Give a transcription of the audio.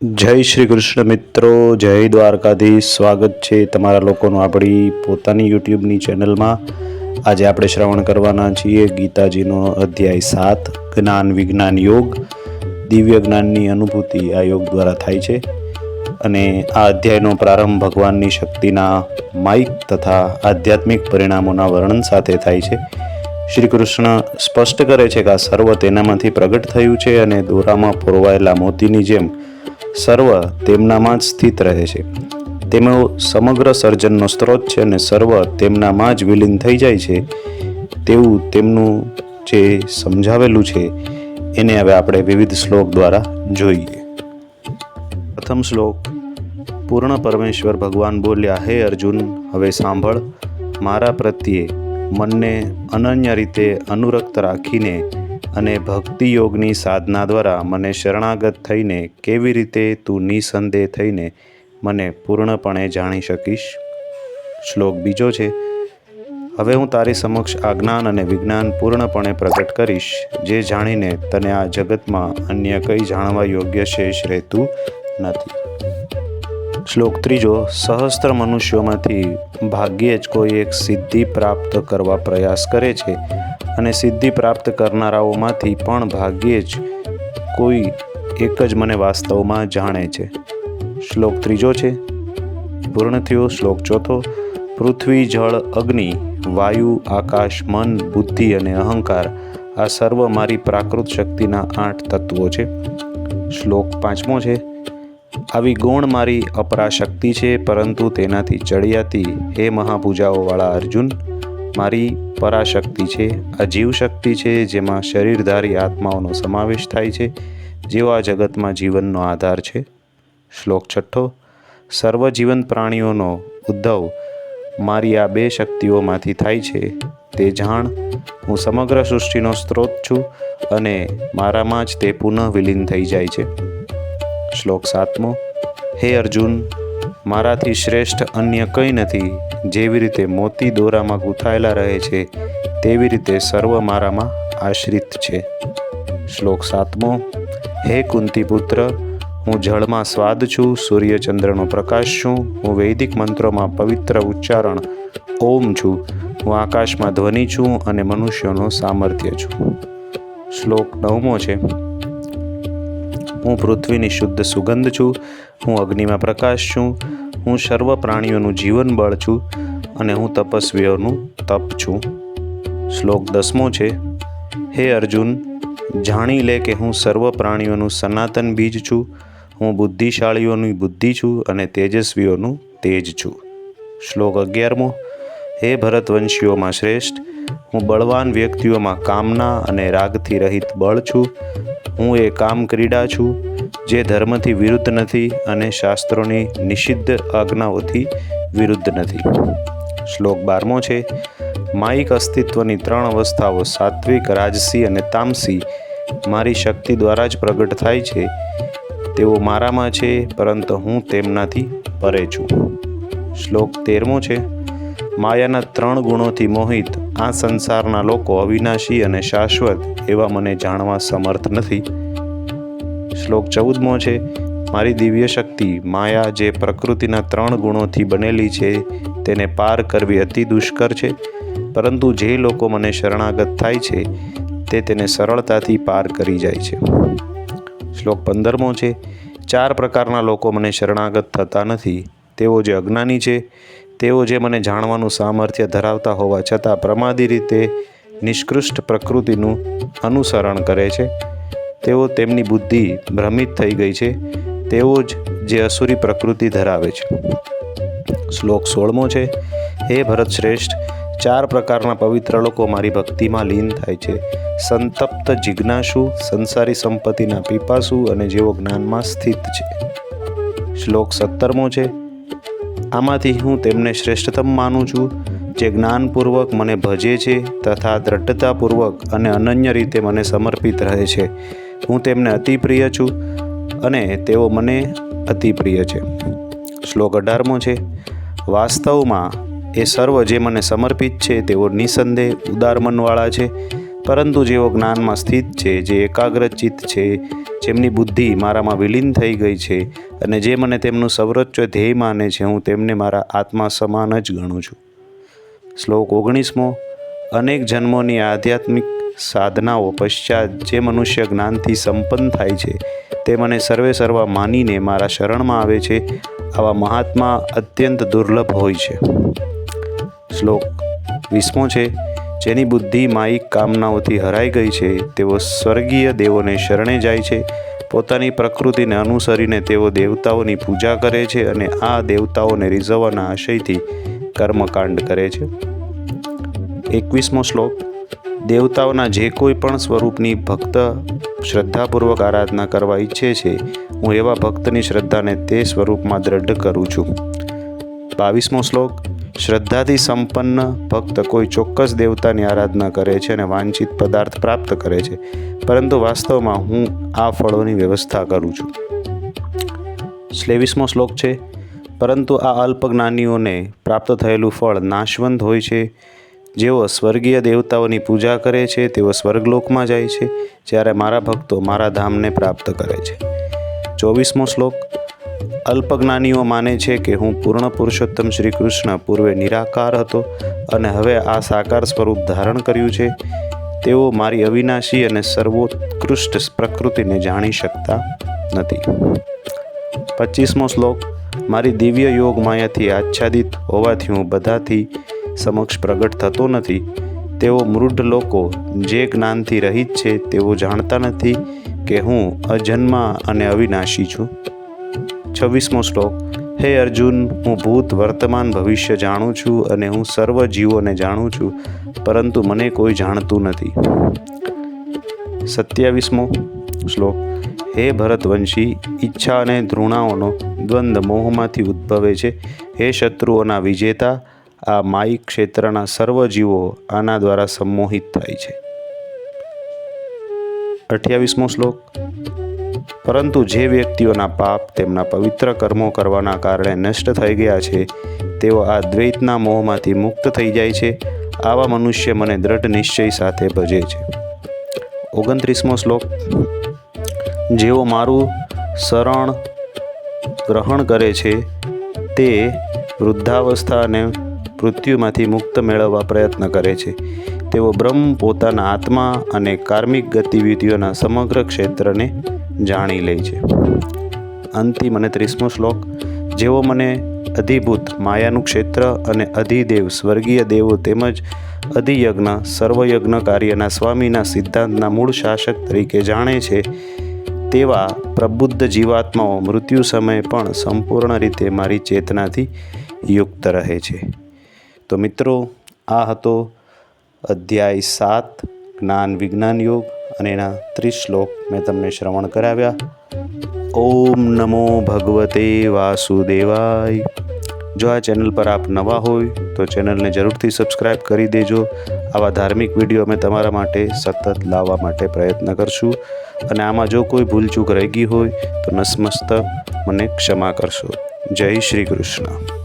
જય શ્રી કૃષ્ણ મિત્રો, જય દ્વારકાધીશ. સ્વાગત છે તમારા લોકોનું આપણી પોતાની યુટ્યુબની ચેનલમાં. આજે આપણે શ્રવણ કરવાના છીએ ગીતાજીનો અધ્યાય 7, જ્ઞાન વિજ્ઞાન યોગ. દિવ્ય જ્ઞાનની અનુભૂતિ આ યોગ દ્વારા થાય છે અને આ અધ્યાયનો પ્રારંભ ભગવાનની શક્તિના માઇક તથા આધ્યાત્મિક પરિણામોના વર્ણન સાથે થાય છે. શ્રી કૃષ્ણ સ્પષ્ટ કરે છે કે આ સર્વ તેનામાંથી પ્રગટ થયું છે અને દોરામાં પરોવાયેલા મોતીની જેમ સર્વ તેમનામાં જ સ્થિત રહે છે. તેમનો સમગ્ર સર્જનનો સ્ત્રોત છે અને સર્વ તેમનામાં જ વિલીન થઈ જાય છે તેવું તેમનું જે સમજાવેલું છે એને હવે આપણે વિવિધ શ્લોક દ્વારા જોઈએ. પ્રથમ શ્લોક. પૂર્ણ પરમેશ્વર ભગવાન બોલ્યા, હે અર્જુન, હવે સાંભળ. મારા પ્રત્યે મનને અનન્ય રીતે અનુરક્ત રાખીને અને ભક્તિ યોગની સાધના દ્વારા મને શરણાગત થઈને કેવી રીતે તું નિસંદેહ થઈને મને પૂર્ણપણે જાણી શકીશ. શ્લોક બીજો છે. હવે હું તારી સમક્ષ આ જ્ઞાન અને વિજ્ઞાન પૂર્ણપણે પ્રગટ કરીશ, જે જાણીને તને આ જગતમાં અન્ય કંઈ જાણવા યોગ્ય શેષ રહેતું નથી. શ્લોક ત્રીજો. સહસ્ત્ર મનુષ્યોમાંથી ભાગ્યે જ કોઈ એક સિદ્ધિ પ્રાપ્ત કરવા પ્રયાસ કરે છે અને સિદ્ધિ પ્રાપ્ત કરનારાઓમાંથી પણ ભાગ્યે જ કોઈ એક જ મને વાસ્તવમાં જાણે છે. શ્લોક ત્રીજો છે પૂર્ણ થયો. શ્લોક ચોથો. પૃથ્વી, જળ, અગ્નિ, વાયુ, આકાશ, મન, બુદ્ધિ અને અહંકાર આ સર્વ મારી પ્રાકૃત શક્તિના 8 તત્વો છે. શ્લોક પાંચમો છે. આવી ગૌણ મારી અપરાશક્તિ છે, પરંતુ તેનાથી ચડિયાતી હે મહાભુજાઓવાળા અર્જુન, મારી પરાશક્તિ છે. આ જીવશક્તિ છે, જેમાં શરીરધારી આત્માઓનો સમાવેશ થાય છે, જેઓ આ જગતમાં જીવનનો આધાર છે. શ્લોક છઠ્ઠો. સર્વ જીવંત પ્રાણીઓનો ઉદ્ભવ મારી આ 2 શક્તિઓમાંથી થાય છે, તે જાણ. હું સમગ્ર સૃષ્ટિનો સ્ત્રોત છું અને મારામાં જ તે પુનઃ વિલીન થઈ જાય છે. શ્લોક સાતમો. હે અર્જુન, મારાથી શ્રેષ્ઠ અન્ય કંઈ નથી. જેવી રીતે મોતી દોરામાં ગૂંથાયેલા રહે છે, તેવી રીતે સર્વ મારામાં આશ્રિત છે. શ્લોક સાતમો. હે કુંતી પુત્ર, હું જળમાં સ્વાદ છું, સૂર્યચંદ્રનો પ્રકાશ છું, હું વૈદિક મંત્રોમાં પવિત્ર ઉચ્ચારણ ઓમ છું, હું આકાશમાં ધ્વનિ છું અને મનુષ્યોનો સામર્થ્ય છું. શ્લોક નવમો છે. હું પૃથ્વીની શુદ્ધ સુગંધ છું, હું અગ્નિમાં પ્રકાશ છું, હું સર્વ પ્રાણીઓનું જીવન બળ છું અને હું તપસ્વીઓનું તપ છું. શ્લોક 10મો છે. હે અર્જુન, જાણી લે કે હું સર્વ પ્રાણીઓનું સનાતન બીજ છું, હું બુદ્ધિશાળીઓની બુદ્ધિ છું અને તેજસ્વીઓનું તેજ છું. શ્લોક 11મો. હે ભરતવંશીઓમાં શ્રેષ્ઠ, હું બળવાન વ્યક્તિઓમાં કામના અને રાગથી રહિત બળ છું, હું એ કામ ક્રીડા છું જે ધર્મથી વિરુદ્ધ નથી અને શાસ્ત્રોની નિષિદ્ધ આજ્ઞાઓથી વિરુદ્ધ નથી. શ્લોક 12મો છે. માયિક અસ્તિત્વની 3 અવસ્થાઓ સાત્વિક, રાજસી અને તામસી મારી શક્તિ દ્વારા જ પ્રગટ થાય છે. તેઓ મારામાં છે, પરંતુ હું તેમનાથી પરે છું. શ્લોક 13મો છે. માયાના 3 ગુણોથી મોહિત આ સંસારના લોકો અવિનાશી અને શાશ્વત એવા મને જાણવા સમર્થ નથી. શ્લોક 14મો છે. મારી દિવ્ય શક્તિ માયા, જે પ્રકૃતિના 3 ગુણોથી બનેલી છે, તેને પાર કરવી અતિ દુષ્કર છે, પરંતુ જે લોકો મને શરણાગત થાય છે તે તેને સરળતાથી પાર કરી જાય છે. શ્લોક 15મો છે. 4 પ્રકારના લોકો મને શરણાગત થતા નથી. તેઓ જે અજ્ઞાની છે, તેઓ જે મને જાણવાનું સામર્થ્ય ધરાવતા હોવા છતાં પ્રમાદી રીતે નિષ્કૃષ્ટ પ્રકૃતિનું અનુસરણ કરે છે. તેઓ તેમની બુદ્ધિ ભ્રમિત થઈ ગઈ છે, તેઓ જ જે અસુરી પ્રકૃતિ ધરાવે છે. શ્લોક 16મો છે. હે ભરત શ્રેષ્ઠ, 4 પ્રકારના પવિત્ર લોકો મારી ભક્તિમાં લીન થાય છે. સંતપ્ત જિજ્ઞાસુ, સંસારી સંપત્તિના પીપાસુ અને જેઓ જ્ઞાનમાં સ્થિત છે. શ્લોક 17મો છે. આમાંથી હું તેમને શ્રેષ્ઠતમ માનું છું, જે જ્ઞાનપૂર્વક મને ભજે છે તથા દ્રઢતાપૂર્વક અને અનન્ય રીતે મને સમર્પિત રહે છે. હું તેમને અતિ પ્રિય છું અને તેઓ મને અતિ પ્રિય છે. શ્લોક 18મો છે. વાસ્તવમાં એ સર્વ જે મને સમર્પિત છે તેઓ નિસંદેહ ઉદાર મનવાળા છે, પરંતુ જેઓ જ્ઞાનમાં સ્થિત છે, જે એકાગ્રચિત્ત છે, જેમની બુદ્ધિ મારામાં વિલીન થઈ ગઈ છે અને જે મને તેમનું સર્વોચ્ચ ધ્યેય માને છે, હું તેમને મારા આત્મા સમાન જ ગણું છું. શ્લોક 19. અનેક જન્મોની આધ્યાત્મિક સાધનાઓ પશ્ચાત જે મનુષ્ય જ્ઞાનથી સંપન્ન થાય છે, તે મને સર્વે સર્વા માનીને મારા શરણમાં આવે છે, આવા મહાત્મા અત્યંત દુર્લભ હોય છે. શ્લોક 20 છે. જેની બુદ્ધિ માયિક કામનાઓથી હરાઈ ગઈ છે, તેઓ સ્વર્ગીય દેવોને શરણે જાય છે. પોતાની પ્રકૃતિને અનુસરીને તેઓ દેવતાઓની પૂજા કરે છે અને આ દેવતાઓને રીઝવવાના આશયથી કર્મકાંડ કરે છે. 21મો શ્લોક. દેવતાઓના જે કોઈ પણ સ્વરૂપની ભક્ત શ્રદ્ધાપૂર્વક આરાધના કરવા ઈચ્છે છે, હું એવા ભક્તની શ્રદ્ધાને તે સ્વરૂપમાં દ્રઢ કરું છું. 22મો શ્લોક. શ્રદ્ધાથી સંપન્ન ભક્ત કોઈ ચોક્કસ દેવતાની આરાધના કરે છે અને વાંછિત પદાર્થ પ્રાપ્ત કરે છે, પરંતુ વાસ્તવમાં હું આ ફળોની વ્યવસ્થા કરું છું. 23મો શ્લોક છે. પરંતુ આ અલ્પજ્ઞાનીઓને પ્રાપ્ત થયેલું ફળ નાશવંત હોય છે. જેઓ સ્વર્ગીય દેવતાઓની પૂજા કરે છે, તેઓ સ્વર્ગલોકમાં જાય છે, જ્યારે મારા ભક્તો મારા ધામને પ્રાપ્ત કરે છે. 24મો શ્લોક. અલ્પજ્ઞાનીઓ માને છે કે હું પૂર્ણ પુરુષોત્તમ શ્રી કૃષ્ણ પૂર્વે નિરાકાર હતો અને હવે આ સાકાર સ્વરૂપ ધારણ કર્યું છે. તેઓ મારી અવિનાશી અને સર્વોત્કૃષ્ટ પ્રકૃતિને જાણી શકતા નથી. 25મો શ્લોક. મારી દિવ્ય યોગ માયાથી આચ્છાદિત હોવાથી હું બધાથી સમક્ષ પ્રગટ થતો નથી. તેઓ મૃઢ લોકો જે જ્ઞાનથી રહિત છે, તેઓ જાણતા નથી કે હું અજન્મા અને અવિનાશી છું. 26મો શ્લોક. હે અર્જુન, હું ભૂત, વર્તમાન, ભવિષ્ય જાણું છું અને હું સર્વ જીવોને જાણું છું, પરંતુ મને કોઈ જાણતું નથી. 27મો શ્લોક. હે ભરતવંશી, ઈચ્છા અને ધૃણાઓનો દ્વંદ્વ મોહમાંથી ઉદ્ભવે છે. હે શત્રુઓના વિજેતા, આ માયિક ક્ષેત્રના સર્વ જીવો આના દ્વારા સંમોહિત થાય છે. 28મો શ્લોક. પરંતુ જે વ્યક્તિઓના પાપ તેમના પવિત્ર કર્મો કરવાના કારણે નષ્ટ થઈ ગયા છે, તેઓ આ દ્વૈતના મોહમાંથી મુક્ત થઈ જાય છે. આવા મનુષ્ય મને દ્રઢ નિશ્ચય સાથે ભજે છે. 29મો શ્લોક. જેઓ મારું શરણ ગ્રહણ કરે છે, તે વૃદ્ધાવસ્થા અને મૃત્યુમાંથી મુક્ત મેળવવા પ્રયત્ન કરે છે. તેઓ બ્રહ્મ, પોતાના આત્મા અને કાર્મિક ગતિવિધિઓના સમગ્ર ક્ષેત્રને જાણી લે છે. અંતિમ અને 30મો શ્લોક. જેઓ મને અધિભૂત માયાનું ક્ષેત્ર અને અધિદેવ, સ્વર્ગીય દેવો તેમજ અધિયજ્ઞ, સર્વયજ્ઞ કાર્યના સ્વામીના સિદ્ધાંતના મૂળ શાસક તરીકે જાણે છે, તેવા પ્રબુદ્ધ જીવાત્માઓ મૃત્યુ સમયે પણ સંપૂર્ણ રીતે મારી ચેતનાથી યુક્ત રહે છે. તો મિત્રો, આ હતો અધ્યાય 7 જ્ઞાન વિજ્ઞાન યોગ અને એના 30 શ્લોક મેં તમને શ્રવણ કરાવ્યા. ઓમ નમો ભગવતે વાસુદેવાય. જો આ ચેનલ પર આપ નવા હોય તો ચેનલને જરૂરથી સબસ્ક્રાઈબ કરી દેજો. આવા ધાર્મિક વિડીયો અમે તમારા માટે સતત લાવવા માટે પ્રયત્ન કરશું. અને આમાં જો કોઈ ભૂલચૂક રહી ગઈ હોય તો નસમસ્ત મને ક્ષમા કરશો. જય શ્રી કૃષ્ણ.